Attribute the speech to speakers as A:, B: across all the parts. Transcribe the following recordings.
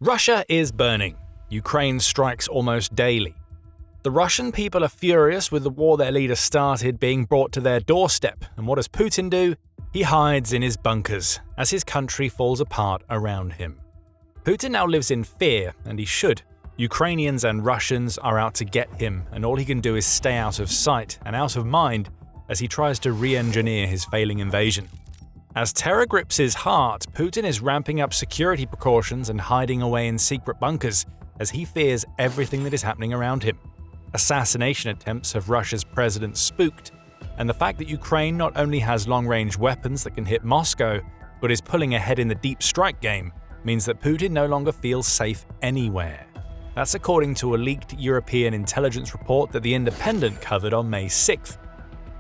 A: Russia is burning. Ukraine strikes almost daily. The Russian people are furious with the war their leader started being brought to their doorstep, and what does Putin do? He hides in his bunkers as his country falls apart around him. Putin now lives in fear, and he should. Ukrainians and Russians are out to get him, and all he can do is stay out of sight and out of mind as he tries to re-engineer his failing invasion. As terror grips his heart, Putin is ramping up security precautions and hiding away in secret bunkers as he fears everything that is happening around him. Assassination attempts have Russia's president spooked, and the fact that Ukraine not only has long-range weapons that can hit Moscow, but is pulling ahead in the deep strike game, means that Putin no longer feels safe anywhere. That's according to a leaked European intelligence report that The Independent covered on May 6th.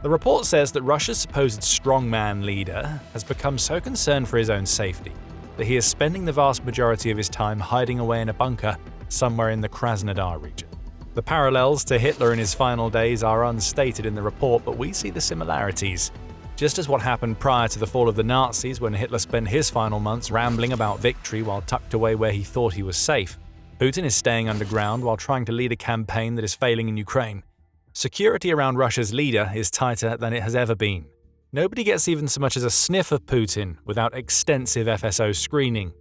A: The report says that Russia's supposed strongman leader has become so concerned for his own safety that he is spending the vast majority of his time hiding away in a bunker somewhere in the Krasnodar region. The parallels to Hitler in his final days are unstated in the report, but we see the similarities. Just as what happened prior to the fall of the Nazis when Hitler spent his final months rambling about victory while tucked away where he thought he was safe, Putin is staying underground while trying to lead a campaign that is failing in Ukraine. Security around Russia's leader is tighter than it has ever been. Nobody gets even so much as a sniff of Putin without extensive FSO screening.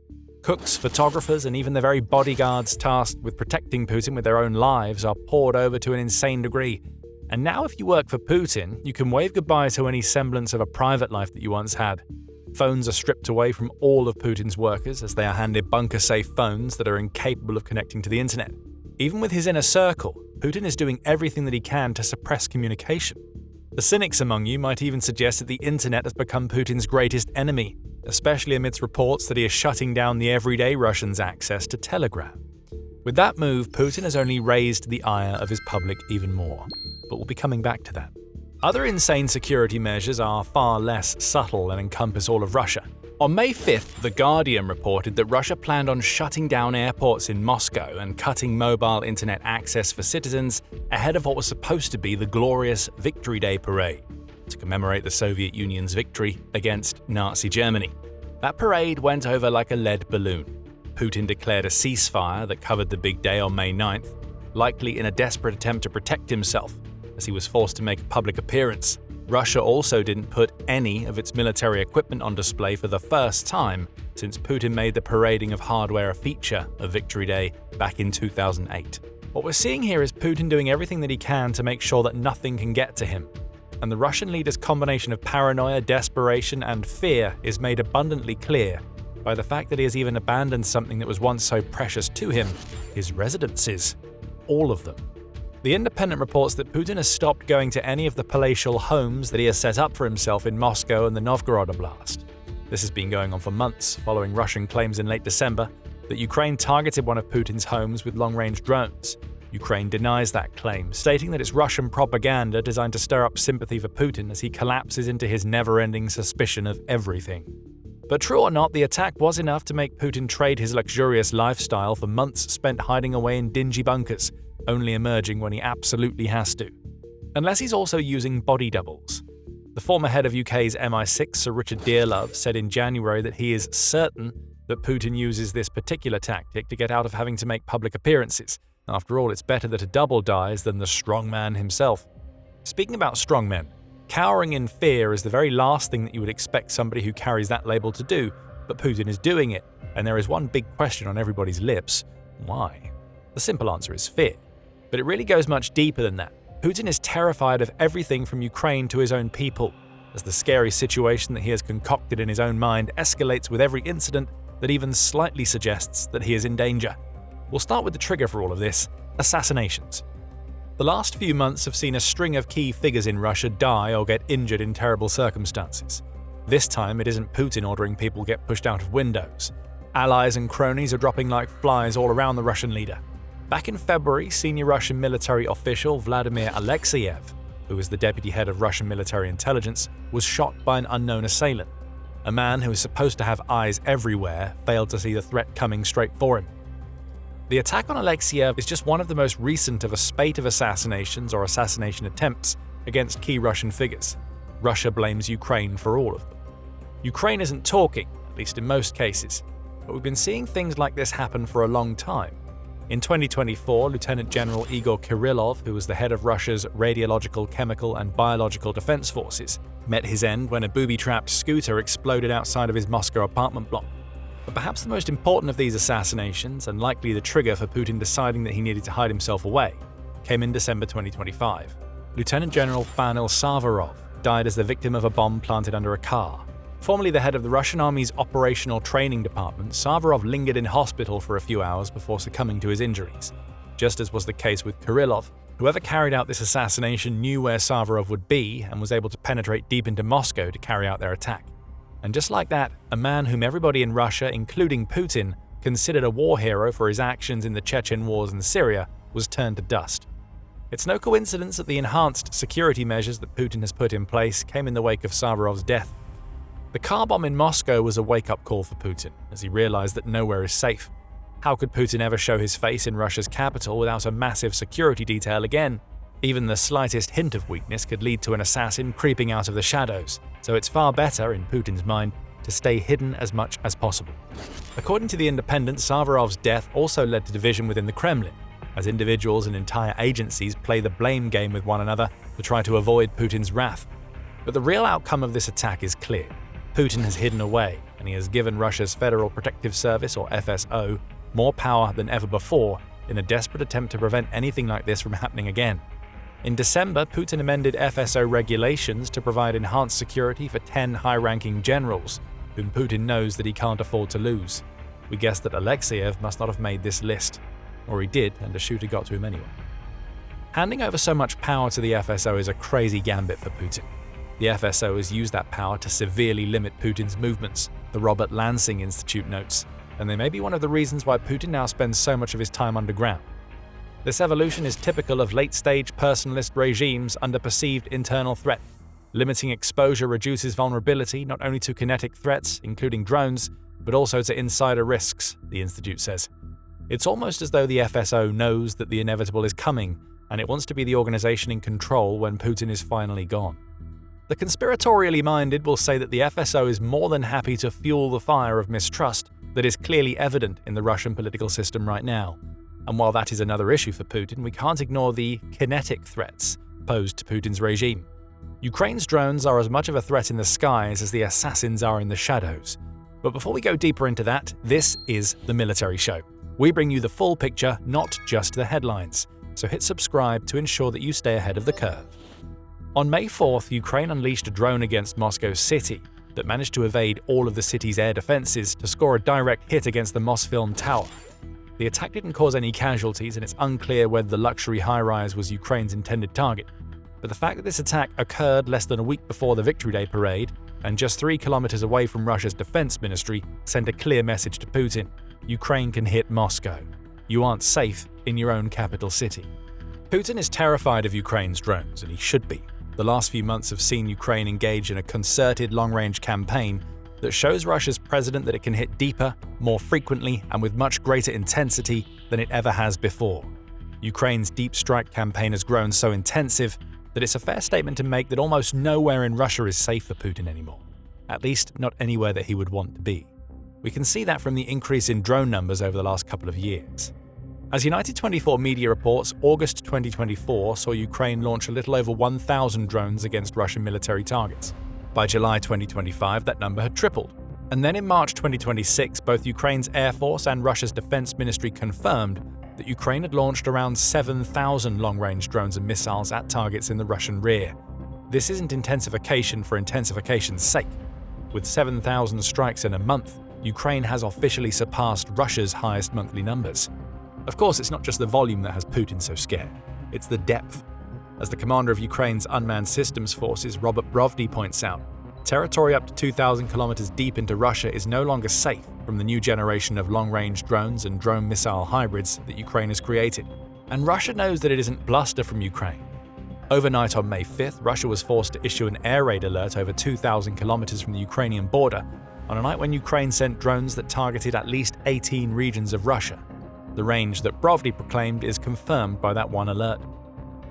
A: Cooks, photographers, and even the very bodyguards tasked with protecting Putin with their own lives are poured over to an insane degree. And now if you work for Putin, you can wave goodbye to any semblance of a private life that you once had. Phones are stripped away from all of Putin's workers as they are handed bunker-safe phones that are incapable of connecting to the internet. Even with his inner circle, Putin is doing everything that he can to suppress communication. The cynics among you might even suggest that the internet has become Putin's greatest enemy, especially amidst reports that he is shutting down the everyday Russians' access to Telegram. With that move, Putin has only raised the ire of his public even more, but we'll be coming back to that. Other insane security measures are far less subtle and encompass all of Russia. On May 5th, The Guardian reported that Russia planned on shutting down airports in Moscow and cutting mobile internet access for citizens ahead of what was supposed to be the glorious Victory Day parade to commemorate the Soviet Union's victory against Nazi Germany. That parade went over like a lead balloon. Putin declared a ceasefire that covered the big day on May 9th, likely in a desperate attempt to protect himself, as he was forced to make a public appearance. Russia also didn't put any of its military equipment on display for the first time since Putin made the parading of hardware a feature of Victory Day back in 2008. What we're seeing here is Putin doing everything that he can to make sure that nothing can get to him. And the Russian leader's combination of paranoia, desperation, and fear is made abundantly clear by the fact that he has even abandoned something that was once so precious to him, his residences. All of them. The Independent reports that Putin has stopped going to any of the palatial homes that he has set up for himself in Moscow and the Novgorod Oblast. This has been going on for months, following Russian claims in late December that Ukraine targeted one of Putin's homes with long-range drones. Ukraine denies that claim, stating that it's Russian propaganda designed to stir up sympathy for Putin as he collapses into his never-ending suspicion of everything. But true or not, the attack was enough to make Putin trade his luxurious lifestyle for months spent hiding away in dingy bunkers, only emerging when he absolutely has to. Unless he's also using body doubles. The former head of UK's MI6, Sir Richard Dearlove, said in January that he is certain that Putin uses this particular tactic to get out of having to make public appearances. After all, it's better that a double dies than the strongman himself. Speaking about strongmen, cowering in fear is the very last thing that you would expect somebody who carries that label to do, but Putin is doing it, and there is one big question on everybody's lips: why? The simple answer is fear. But it really goes much deeper than that. Putin is terrified of everything from Ukraine to his own people, as the scary situation that he has concocted in his own mind escalates with every incident that even slightly suggests that he is in danger. We'll start with the trigger for all of this: assassinations. The last few months have seen a string of key figures in Russia die or get injured in terrible circumstances. This time, it isn't Putin ordering people get pushed out of windows. Allies and cronies are dropping like flies all around the Russian leader. Back in February, senior Russian military official Vladimir Alexeyev, who was the deputy head of Russian military intelligence, was shot by an unknown assailant. A man who is supposed to have eyes everywhere failed to see the threat coming straight for him. The attack on Alexeyev is just one of the most recent of a spate of assassinations or assassination attempts against key Russian figures. Russia blames Ukraine for all of them. Ukraine isn't talking, at least in most cases. but we've been seeing things like this happen for a long time. In 2024, Lieutenant General Igor Kirillov, who was the head of Russia's radiological, chemical, and biological defense forces, met his end when a booby-trapped scooter exploded outside of his Moscow apartment block. But perhaps the most important of these assassinations, and likely the trigger for Putin deciding that he needed to hide himself away, came in December 2025. Lieutenant General Fanil Savarov died as the victim of a bomb planted under a car. Formerly the head of the Russian Army's Operational Training Department, Savarov lingered in hospital for a few hours before succumbing to his injuries. Just as was the case with Kirillov, whoever carried out this assassination knew where Savarov would be and was able to penetrate deep into Moscow to carry out their attack. And just like that, a man whom everybody in Russia, including Putin, considered a war hero for his actions in the Chechen wars in Syria, was turned to dust. It's no coincidence that the enhanced security measures that Putin has put in place came in the wake of Savarov's death. The car bomb in Moscow was a wake-up call for Putin, as he realized that nowhere is safe. How could Putin ever show his face in Russia's capital without a massive security detail again? Even the slightest hint of weakness could lead to an assassin creeping out of the shadows, so it's far better, in Putin's mind, to stay hidden as much as possible. According to The Independent, Savarov's death also led to division within the Kremlin, as individuals and entire agencies play the blame game with one another to try to avoid Putin's wrath. But the real outcome of this attack is clear. Putin has hidden away, and he has given Russia's Federal Protective Service, or FSO, more power than ever before in a desperate attempt to prevent anything like this from happening again. In December, Putin amended FSO regulations to provide enhanced security for 10 high-ranking generals, whom Putin knows that he can't afford to lose. We guess that Alexeyev must not have made this list. Or he did, and a shooter got to him anyway. Handing over so much power to the FSO is a crazy gambit for Putin. The FSO has used that power to severely limit Putin's movements, the Robert Lansing Institute notes, and they may be one of the reasons why Putin now spends so much of his time underground. This evolution is typical of late-stage personalist regimes under perceived internal threat. Limiting exposure reduces vulnerability not only to kinetic threats, including drones, but also to insider risks, the Institute says. It's almost as though the FSO knows that the inevitable is coming, and it wants to be the organization in control when Putin is finally gone. The conspiratorially minded will say that the FSO is more than happy to fuel the fire of mistrust that is clearly evident in the Russian political system right now. And while that is another issue for Putin, we can't ignore the kinetic threats posed to Putin's regime. Ukraine's drones are as much of a threat in the skies as the assassins are in the shadows. But before we go deeper into that, this is The Military Show. We bring you the full picture, not just the headlines. So hit subscribe to ensure that you stay ahead of the curve. On May 4th, Ukraine unleashed a drone against Moscow city that managed to evade all of the city's air defenses to score a direct hit against the Mosfilm Tower. The attack didn't cause any casualties, and it's unclear whether the luxury high-rise was Ukraine's intended target. But the fact that this attack occurred less than a week before the Victory Day parade, and just 3 kilometers away from Russia's defense ministry, sent a clear message to Putin. Ukraine can hit Moscow. You aren't safe in your own capital city. Putin is terrified of Ukraine's drones, and he should be. The last few months have seen Ukraine engage in a concerted long-range campaign that shows Russia's president that it can hit deeper, more frequently, and with much greater intensity than it ever has before. Ukraine's deep strike campaign has grown so intensive that it's a fair statement to make that almost nowhere in Russia is safe for Putin anymore. At least, not anywhere that he would want to be. We can see that from the increase in drone numbers over the last couple of years. As United 24 media reports, August 2024 saw Ukraine launch a little over 1,000 drones against Russian military targets. By July 2025, that number had tripled. And then in March 2026, both Ukraine's Air Force and Russia's Defense Ministry confirmed that Ukraine had launched around 7,000 long-range drones and missiles at targets in the Russian rear. This isn't intensification for intensification's sake. With 7,000 strikes in a month, Ukraine has officially surpassed Russia's highest monthly numbers. Of course, it's not just the volume that has Putin so scared, it's the depth. As the commander of Ukraine's unmanned systems forces, Robert Brovdy, points out, territory up to 2,000 kilometers deep into Russia is no longer safe from the new generation of long-range drones and drone missile hybrids that Ukraine has created. And Russia knows that it isn't bluster from Ukraine. Overnight on May 5th, Russia was forced to issue an air raid alert over 2,000 kilometers from the Ukrainian border on a night when Ukraine sent drones that targeted at least 18 regions of Russia. The range that Brovdy proclaimed is confirmed by that one alert.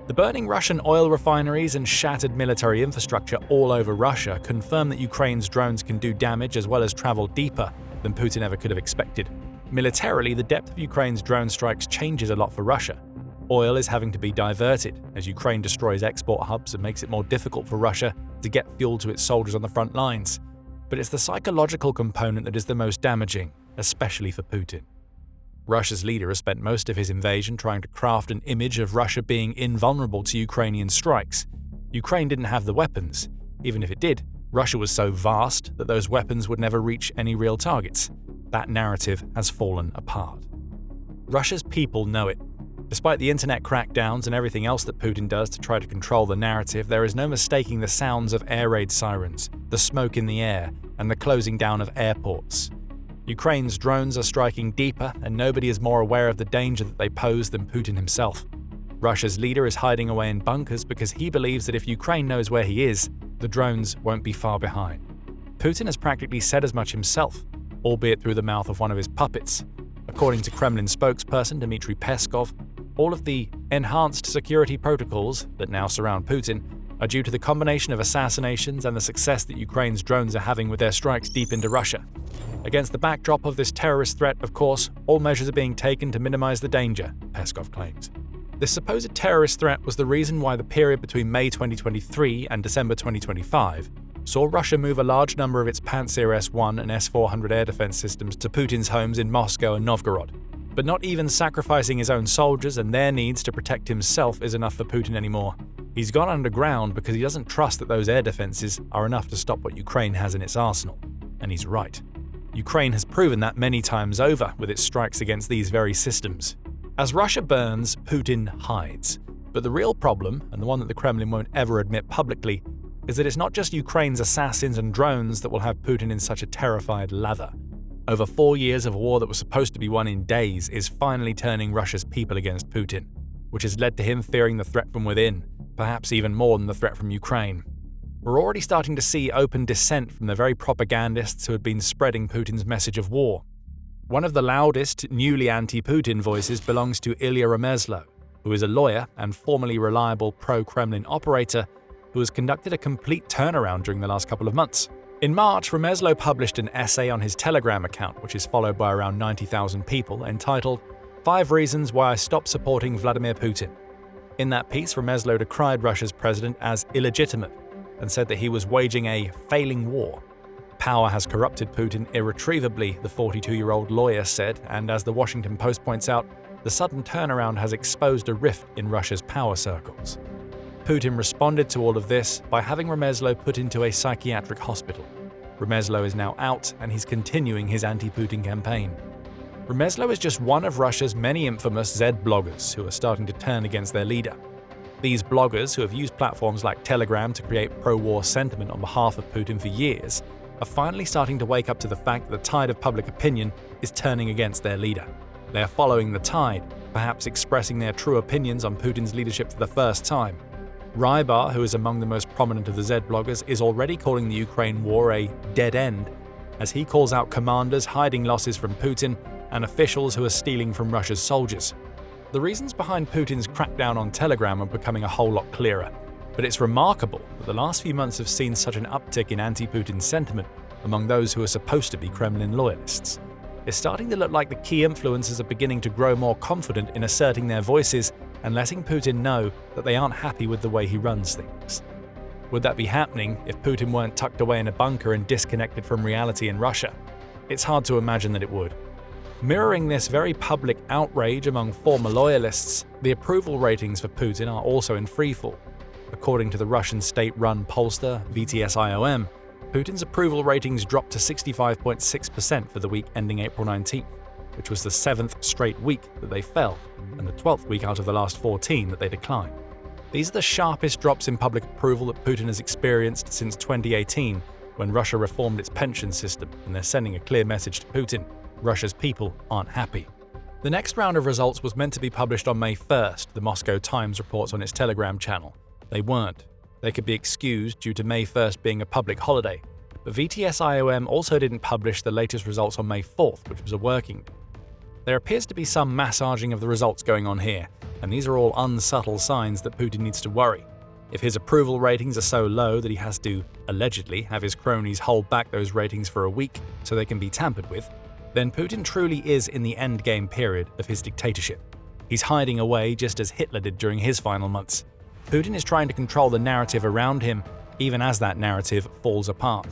A: The burning Russian oil refineries and shattered military infrastructure all over Russia confirm that Ukraine's drones can do damage as well as travel deeper than Putin ever could have expected. Militarily, the depth of Ukraine's drone strikes changes a lot for Russia. Oil is having to be diverted as Ukraine destroys export hubs and makes it more difficult for Russia to get fuel to its soldiers on the front lines. But it's the psychological component that is the most damaging, especially for Putin. Russia's leader has spent most of his invasion trying to craft an image of Russia being invulnerable to Ukrainian strikes. Ukraine didn't have the weapons. Even if it did, Russia was so vast that those weapons would never reach any real targets. That narrative has fallen apart. Russia's people know it. Despite the internet crackdowns and everything else that Putin does to try to control the narrative, there is no mistaking the sounds of air raid sirens, the smoke in the air, and the closing down of airports. Ukraine's drones are striking deeper, and nobody is more aware of the danger that they pose than Putin himself. Russia's leader is hiding away in bunkers because he believes that if Ukraine knows where he is, the drones won't be far behind. Putin has practically said as much himself, albeit through the mouth of one of his puppets. According to Kremlin spokesperson Dmitry Peskov, all of the enhanced security protocols that now surround Putin are due to the combination of assassinations and the success that Ukraine's drones are having with their strikes deep into Russia. Against the backdrop of this terrorist threat, of course, all measures are being taken to minimize the danger, Peskov claims. This supposed terrorist threat was the reason why the period between May 2023 and December 2025 saw Russia move a large number of its Pantsir S-1 and S-400 air defense systems to Putin's homes in Moscow and Novgorod. But not even sacrificing his own soldiers and their needs to protect himself is enough for Putin anymore. He's gone underground because he doesn't trust that those air defenses are enough to stop what Ukraine has in its arsenal. And he's right. Ukraine has proven that many times over with its strikes against these very systems. As Russia burns, Putin hides. But the real problem, and the one that the Kremlin won't ever admit publicly, is that it's not just Ukraine's assassins and drones that will have Putin in such a terrified lather. Over 4 years of a war that was supposed to be won in days is finally turning Russia's people against Putin, which has led to him fearing the threat from within, perhaps even more than the threat from Ukraine. We're already starting to see open dissent from the very propagandists who had been spreading Putin's message of war. One of the loudest, newly anti-Putin voices belongs to Ilya Remezlo, who is a lawyer and formerly reliable pro-Kremlin operator who has conducted a complete turnaround during the last couple of months. In March, Remezlo published an essay on his Telegram account, which is followed by around 90,000 people, entitled 5 Reasons Why I Stopped Supporting Vladimir Putin. In that piece, Remezlo decried Russia's president as illegitimate and said that he was waging a failing war. Power has corrupted Putin irretrievably, the 42-year-old lawyer said, and as the Washington Post points out, the sudden turnaround has exposed a rift in Russia's power circles. Putin responded to all of this by having Remezlo put into a psychiatric hospital. Remezlo is now out, and he's continuing his anti-Putin campaign. Remezlo is just one of Russia's many infamous Z bloggers who are starting to turn against their leader. These bloggers, who have used platforms like Telegram to create pro-war sentiment on behalf of Putin for years, are finally starting to wake up to the fact that the tide of public opinion is turning against their leader. They are following the tide, perhaps expressing their true opinions on Putin's leadership for the first time. Rybar, who is among the most prominent of the Z bloggers, is already calling the Ukraine war a dead end, as he calls out commanders hiding losses from Putin and officials who are stealing from Russia's soldiers. The reasons behind Putin's crackdown on Telegram are becoming a whole lot clearer, but it's remarkable that the last few months have seen such an uptick in anti-Putin sentiment among those who are supposed to be Kremlin loyalists. It's starting to look like the key influencers are beginning to grow more confident in asserting their voices and letting Putin know that they aren't happy with the way he runs things. Would that be happening if Putin weren't tucked away in a bunker and disconnected from reality in Russia? It's hard to imagine that it would. Mirroring this very public outrage among former loyalists, the approval ratings for Putin are also in freefall. According to the Russian state-run pollster VTS-IOM, Putin's approval ratings dropped to 65.6% for the week ending April 19th, which was the 7th straight week that they fell, and the 12th week out of the last 14 that they declined. These are the sharpest drops in public approval that Putin has experienced since 2018, when Russia reformed its pension system, and they're sending a clear message to Putin: Russia's people aren't happy. The next round of results was meant to be published on May 1st, the Moscow Times reports on its Telegram channel. They weren't. They could be excused due to May 1st being a public holiday, but VTS-IOM also didn't publish the latest results on May 4th, which was a working day. There appears to be some massaging of the results going on here, and these are all unsubtle signs that Putin needs to worry. If his approval ratings are so low that he has to, allegedly, have his cronies hold back those ratings for a week so they can be tampered with, then Putin truly is in the endgame period of his dictatorship. He's hiding away just as Hitler did during his final months. Putin is trying to control the narrative around him, even as that narrative falls apart.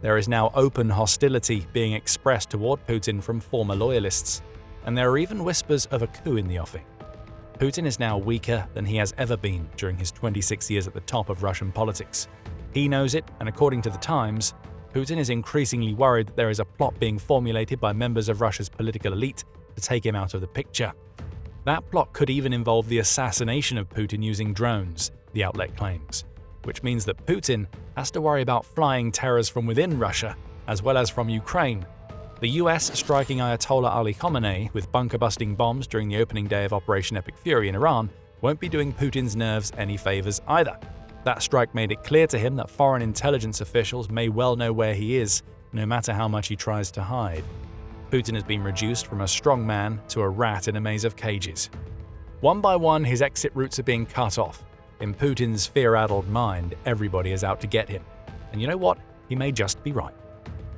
A: There is now open hostility being expressed toward Putin from former loyalists, and there are even whispers of a coup in the offing. Putin is now weaker than he has ever been during his 26 years at the top of Russian politics. He knows it, and according to the Times, Putin is increasingly worried that there is a plot being formulated by members of Russia's political elite to take him out of the picture. That plot could even involve the assassination of Putin using drones, the outlet claims, which means that Putin has to worry about flying terrors from within Russia as well as from Ukraine. The US striking Ayatollah Ali Khamenei with bunker-busting bombs during the opening day of Operation Epic Fury in Iran won't be doing Putin's nerves any favors either. That strike made it clear to him that foreign intelligence officials may well know where he is, no matter how much he tries to hide. Putin has been reduced from a strongman to a rat in a maze of cages. One by one, his exit routes are being cut off. In Putin's fear-addled mind, everybody is out to get him. And you know what? He may just be right.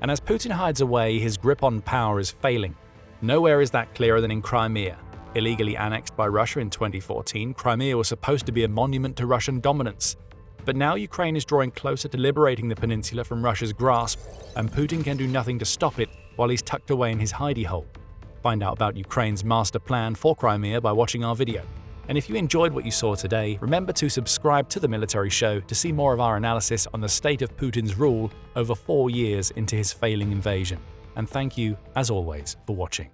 A: And as Putin hides away, his grip on power is failing. Nowhere is that clearer than in Crimea. Illegally annexed by Russia in 2014, Crimea was supposed to be a monument to Russian dominance. But now Ukraine is drawing closer to liberating the peninsula from Russia's grasp, and Putin can do nothing to stop it while he's tucked away in his hidey hole. Find out about Ukraine's master plan for Crimea by watching our video. And if you enjoyed what you saw today, remember to subscribe to The Military Show to see more of our analysis on the state of Putin's rule over 4 years into his failing invasion. And thank you, as always, for watching.